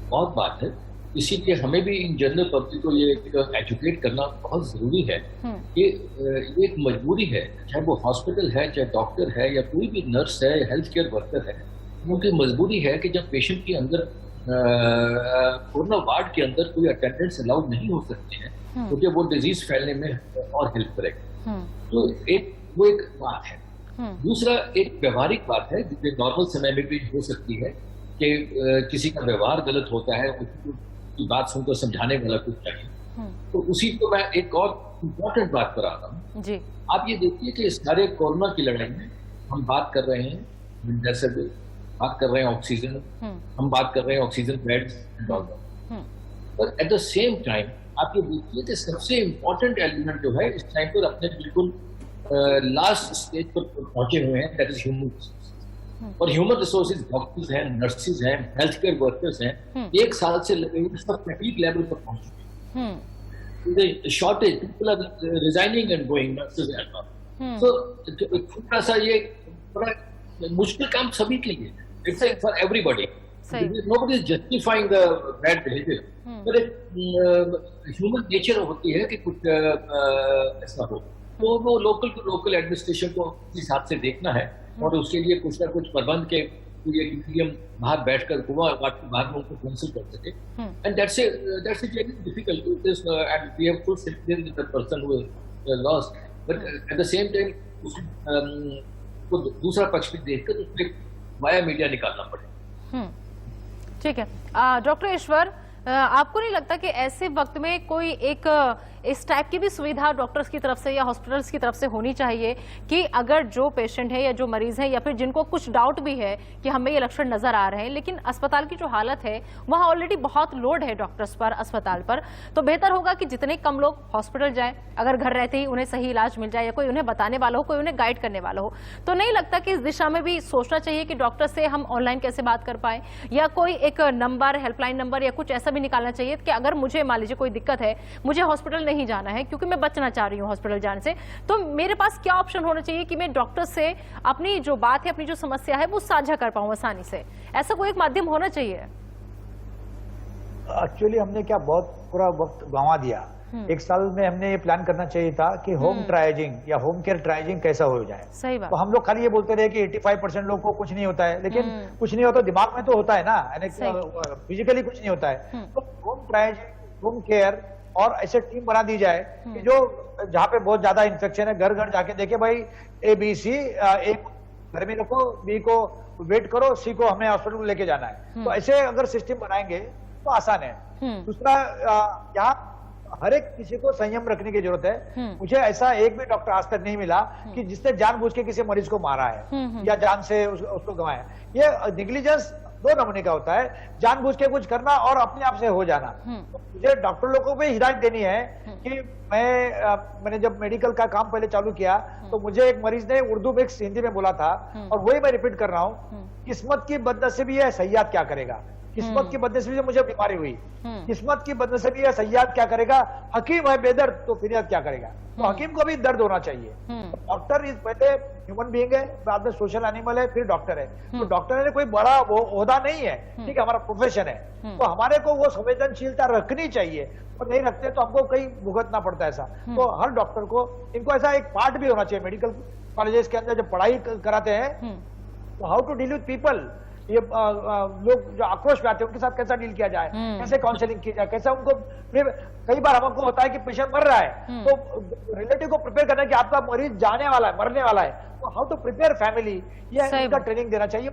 बहुत बात है। इसीलिए हमें भी इन जनरल पब्लिक को ये एजुकेट करना बहुत जरूरी है कि ये एक मजबूरी है, चाहे वो हॉस्पिटल है, चाहे डॉक्टर है या कोई भी नर्स है, हेल्थ केयर वर्कर है, उनकी मजबूरी है कि जब पेशेंट के अंदर कोरोना वार्ड के अंदर कोई अटेंडेंट्स अलाउड नहीं हो सकते हैं क्योंकि वो डिजीज फैलने में और हेल्प करेगा। तो एक बात है। दूसरा एक व्यवहारिक बात है जो नॉर्मल समय में भी हो सकती है कि किसी का व्यवहार गलत होता है, उसकी बात सुनकर समझाने वाला कुछ चाहिए। तो उसी को मैं एक और इम्पोर्टेंट बात पर आता हूँ। आप ये देखिए कि इस सारे कोरोना की लड़ाई में हम बात कर रहे हैं जैसे बात कर रहे हैं ऑक्सीजन, हम बात कर रहे हैं oxygen beds and all that, पर एट द सेम टाइम आप ये देखिए कि सबसे इम्पोर्टेंट एलिमेंट जो है इस टाइम पर अपने बिल्कुल लास्ट स्टेज पर पहुंचे हुए हैं, दैट इज ह्यूमन रिसोर्सेज। और ह्यूमन रिसोर्सेज डॉक्टर्स हैं, नर्सेज हैं, हेल्थ केयर वर्कर्स हैं, 1 साल से लगे हुए सब पीक लेवल पर पहुंच चुके हैं। Shortage, people are resigning and going, nurses and all. तो थोड़ा सा ये बड़ा मुश्किल काम सभी के लिए, it's for everybody. Nobody is justifying the bad behavior, but human nature होती है कि कुछ ऐसा हो, तो वो लोकल टू लोकल एडमिनिस्ट्रेशन को इस हिसाब से देखना है और उसके लिए कुछ ना कुछ प्रबंध के लिए हम बाहर बैठकर बाहर में उनको काउंसिल कर सके। And that's very difficult and we have to sympathise with the person who has lost, but at the same time को दूसरा पक्ष भी देखकर उसमें वाया मीडिया निकालना पड़ेगा।
ठीक है डॉक्टर ईश्वर, आपको नहीं लगता कि ऐसे वक्त में कोई एक इस टाइप की भी सुविधा डॉक्टर्स की तरफ से या हॉस्पिटल्स की तरफ से होनी चाहिए कि अगर जो पेशेंट है या जो मरीज है या फिर जिनको कुछ डाउट भी है कि हमें ये लक्षण नजर आ रहे हैं, लेकिन अस्पताल की जो हालत है वहाँ ऑलरेडी बहुत लोड है डॉक्टर्स पर, अस्पताल पर, तो बेहतर होगा कि जितने कम लोग हॉस्पिटल जाएं, अगर घर रहते ही उन्हें सही इलाज मिल जाए या कोई उन्हें बताने वाला हो, कोई उन्हें गाइड करने वाला हो। तो नहीं लगता कि इस दिशा में भी सोचना चाहिए कि डॉक्टर से हम ऑनलाइन कैसे बात कर पाए, या कोई एक नंबर, हेल्पलाइन नंबर या कुछ ऐसा भी निकालना चाहिए कि अगर मुझे मान लीजिए कोई दिक्कत है, मुझे हॉस्पिटल नहीं जाना है क्योंकि मैं बचना चाह रही हूँ हॉस्पिटल जाने से, तो मेरे पास क्या ऑप्शन होना चाहिए कि मैं डॉक्टर से अपनी जो बात है, अपनी जो समस्या है वो साझा कर पाऊं आसानी से? ऐसा कोई एक माध्यम होना चाहिए।
एक्चुअली हमने क्या बहुत पूरा वक्त गंवा दिया। 1 साल में हमने ये प्लान करना चाहिए था कि होम ट्रायजिंग या होम केयर ट्रायजिंग कैसा हो जाए।
सही बात।
तो हम लोग खाली ये बोलते रहे कि 85% लोगों को कुछ नहीं होता है, लेकिन कुछ नहीं होता दिमाग में तो होता है ना, फिजिकली कुछ नहीं होता है। तो होम ट्रायजिंग, होम केयर और ऐसे टीम बना दी जाए कि जो जहाँ पे बहुत ज्यादा इन्फेक्शन है घर घर जाके देखे भाई ABC, ए घर में रखो, B को वेट करो, C को हमें हॉस्पिटल लेके जाना है। तो ऐसे अगर सिस्टम बनाएंगे तो आसान है। दूसरा, यहाँ हर एक किसी को संयम रखने की जरूरत है। मुझे ऐसा एक भी डॉक्टर आज तक नहीं मिला कि जिसने जानबूझ के किसी मरीज को मारा है या जान से उसको गंवाया। ये नेग्लिजेंस 2 नमूने का होता है, जानबूझ के कुछ करना और अपने आप से हो जाना। तो मुझे डॉक्टर लोगों को भी हिदायत देनी है कि मैंने जब मेडिकल का काम पहले चालू किया तो मुझे एक मरीज ने उर्दू में हिंदी में बोला था, और वही मैं रिपीट कर रहा हूँ, किस्मत की बदनसीबी है सयाद क्या करेगा। किस्मत की बदनसीबी से मुझे बीमारी हुई, किस्मत की बदनसीबी है सयाद क्या करेगा, हकीम है बेदर्द तो फिरियाद क्या करेगा। तो हकीम को भी दर्द होना चाहिए। डॉक्टर इस पहले ह्यूमन बीइंग है, बाद में सोशल एनिमल है, फिर डॉक्टर है। तो डॉक्टर ने कोई बड़ा वो ओहदा नहीं है, ठीक है, हमारा प्रोफेशन है। तो हमारे को वो संवेदनशीलता रखनी चाहिए, और नहीं रखते तो हमको कहीं भुगतना पड़ता है ऐसा। तो हर डॉक्टर को इनको ऐसा एक पार्ट भी होना चाहिए मेडिकल कॉलेजेस के अंदर जब पढ़ाई कराते हैं, तो how to deal with people, ये लोग जो आक्रोश में आते हैं उनके साथ कैसा डील किया जाए, कैसे काउंसलिंग की जाए, कैसे उनको। कई बार हमको होता है कि पेशेंट मर रहा है तो रिलेटिव को प्रिपेयर करना कि आपका मरीज जाने वाला है, मरने वाला है, तो हाउ टू प्रिपेयर फैमिली, ये इनका ट्रेनिंग देना चाहिए।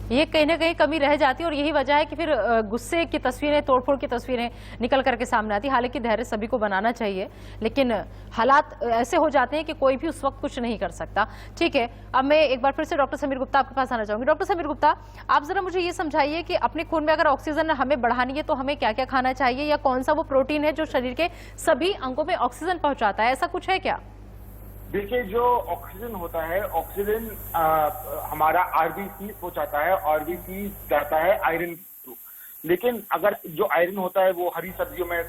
ये कहीं ना कहीं कमी रह जाती है और यही वजह है कि फिर गुस्से की तस्वीरें, तोड़फोड़ की तस्वीरें निकल करके सामने आती है। हालांकि धैर्य सभी को बनाना चाहिए, लेकिन हालात ऐसे हो जाते हैं कि कोई भी उस वक्त कुछ नहीं कर सकता। ठीक है, अब मैं एक बार फिर से डॉक्टर समीर गुप्ता आपके पास आना चाहूंगी। डॉक्टर समीर गुप्ता, आप जरा मुझे ये समझाइए कि अपने खून में अगर ऑक्सीजन हमें बढ़ानी है तो हमें क्या क्या खाना चाहिए, या कौन सा वो प्रोटीन है जो शरीर के सभी अंगों में ऑक्सीजन पहुंचाता है, ऐसा कुछ है क्या?
देखिए, जो ऑक्सीजन होता है, ऑक्सीजन हमारा आरबीसी पहुंचाता है, आरबीसी जाता है आयरन के थ्रू। लेकिन अगर जो आयरन होता है वो हरी सब्जियों में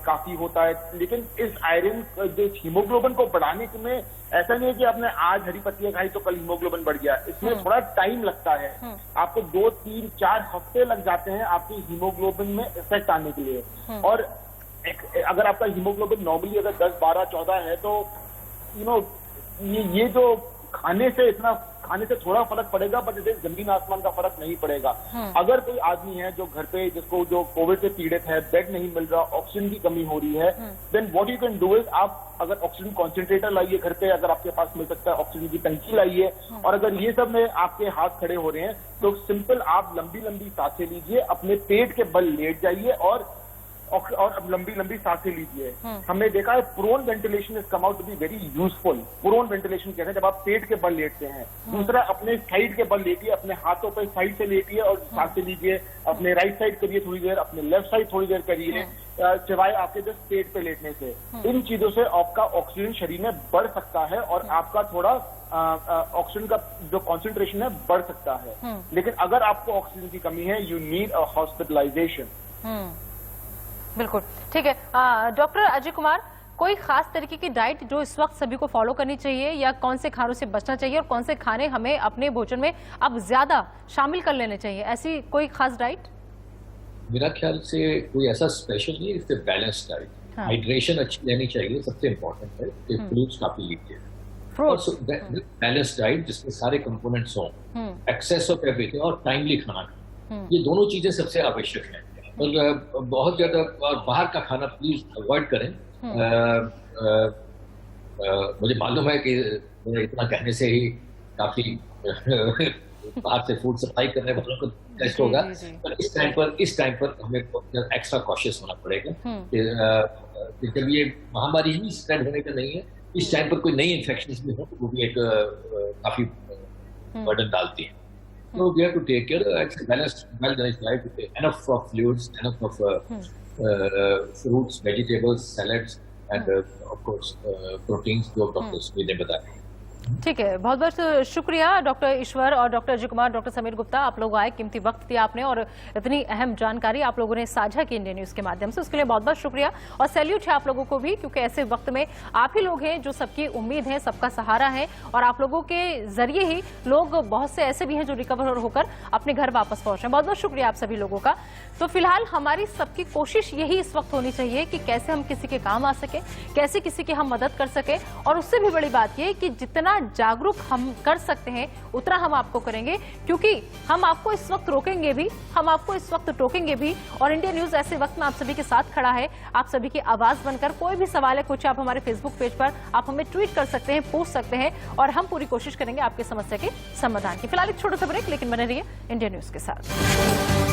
काफी होता है, लेकिन इस आयरन जो हीमोग्लोबिन को बढ़ाने में ऐसा नहीं है कि आपने आज हरी पत्तियां खाई तो कल हीमोग्लोबिन बढ़ गया। इसमें थोड़ा टाइम लगता है, आपको 2, 3, 4 हफ्ते लग जाते हैं आपकी हीमोग्लोबिन में इफेक्ट आने के लिए। और अगर आपका हीमोग्लोबिन नॉर्मली अगर 10, 12, 14 है तो ये जो खाने से थोड़ा फर्क पड़ेगा, बट इसे जमीन आसमान का फर्क नहीं पड़ेगा। अगर कोई आदमी है जो घर पे जिसको जो कोविड से पीड़ित है, बेड नहीं मिल रहा, ऑक्सीजन की कमी हो रही है, then what you can do is, आप अगर ऑक्सीजन कॉन्सेंट्रेटर लाइए घर पे, अगर आपके पास मिल सकता है ऑक्सीजन की टंकी लाइए, और अगर ये सब में आपके हाथ खड़े हो रहे हैं तो सिंपल आप लंबी लंबी सांसें लीजिए, अपने पेट के बल लेट जाइए और और अब लंबी लंबी सांसें लीजिए। हमने देखा है prone ventilation is come out to be very useful. Prone ventilation कहते हैं जब आप पेट के बल लेटते हैं। दूसरा, अपने साइड के बल लेटिए, अपने हाथों पे साइड से लेटिए और सांसें लीजिए। अपने राइट साइड करिए थोड़ी देर, अपने लेफ्ट साइड थोड़ी देर करिए, सिवाय आपके जस्ट पेट पे लेटने से। इन चीजों से आपका ऑक्सीजन शरीर में बढ़ सकता है और आपका थोड़ा ऑक्सीजन का जो कॉन्सेंट्रेशन है बढ़ सकता है। लेकिन अगर आपको ऑक्सीजन की कमी है, यू नीड अ हॉस्पिटलाइजेशन।
बिल्कुल ठीक है। डॉक्टर अजय कुमार, कोई खास तरीके की डाइट जो इस वक्त सभी को फॉलो करनी चाहिए, या कौन से खानों से बचना चाहिए और कौन से खाने हमें अपने भोजन में अब ज्यादा शामिल कर लेने चाहिए, ऐसी कोई खास डाइट?
मेरा ख्याल से कोई ऐसा स्पेशल नहीं, इससे बैलेंस डाइट। हाइड्रेशन अच्छी लेनी चाहिए, सबसे इम्पोर्टेंट है कि फ्रूट्स काफी लीजिए। बैलेंस डाइट जिसमें सारे कंपोनेंट्स हों, एक्सेस ऑफ एवरीथिंग और टाइमली खाना, ये दोनों चीजें सबसे आवश्यक हैं। और बहुत ज्यादा बाहर का खाना प्लीज अवॉइड करें। मुझे मालूम है कि इतना कहने से ही काफी बाहर से फूड सप्लाई करने वालों को टेस्ट होगा, पर इस टाइम पर हमें एक्स्ट्रा कॉशियस होना पड़ेगा कि जब ये महामारी ही स्प्रेड होने का नहीं है, इस टाइम पर कोई नई इन्फेक्शन भी हो तो वो भी एक काफी बर्डन डालती है। So we have to take care. It's a well-balanced diet with enough of fluids, enough of fruits, vegetables, salads, and of course proteins जो डॉक्टर्स ने बताया।
ठीक है, बहुत बहुत शुक्रिया डॉक्टर ईश्वर और डॉक्टर अजय कुमार, डॉक्टर समीर गुप्ता, आप लोग आए, कीमती वक्त दिया आपने और इतनी अहम जानकारी आप लोगों ने साझा की इंडिया न्यूज के माध्यम से, उसके लिए बहुत बहुत शुक्रिया। और सैल्यूट है आप लोगों को भी, क्योंकि ऐसे वक्त में आप ही लोग हैं जो सबकी उम्मीद है, सबका सहारा है, और आप लोगों के जरिए ही लोग बहुत से ऐसे भी हैं जो रिकवर होकर अपने घर वापस पहुंच रहे हैं। बहुत बहुत शुक्रिया आप सभी लोगों का। तो फिलहाल हमारी सबकी कोशिश यही इस वक्त होनी चाहिए कि कैसे हम किसी के काम आ सके, कैसे किसी की हम मदद कर सके, और उससे भी बड़ी बात यह कि जितना जागरूक हम कर सकते हैं उतना हम आपको करेंगे, क्योंकि हम आपको इस वक्त रोकेंगे भी, हम आपको इस वक्त टोकेंगे भी। और इंडिया न्यूज ऐसे वक्त में आप सभी के साथ खड़ा है, आप सभी की आवाज बनकर। कोई भी सवाल है कुछ, आप हमारे फेसबुक पेज पर आप हमें ट्वीट कर सकते हैं, पूछ सकते हैं, और हम पूरी कोशिश करेंगे आपकी समस्या के समाधान की। फिलहाल एक छोटा सा ब्रेक, लेकिन बने रहिए इंडिया न्यूज के साथ।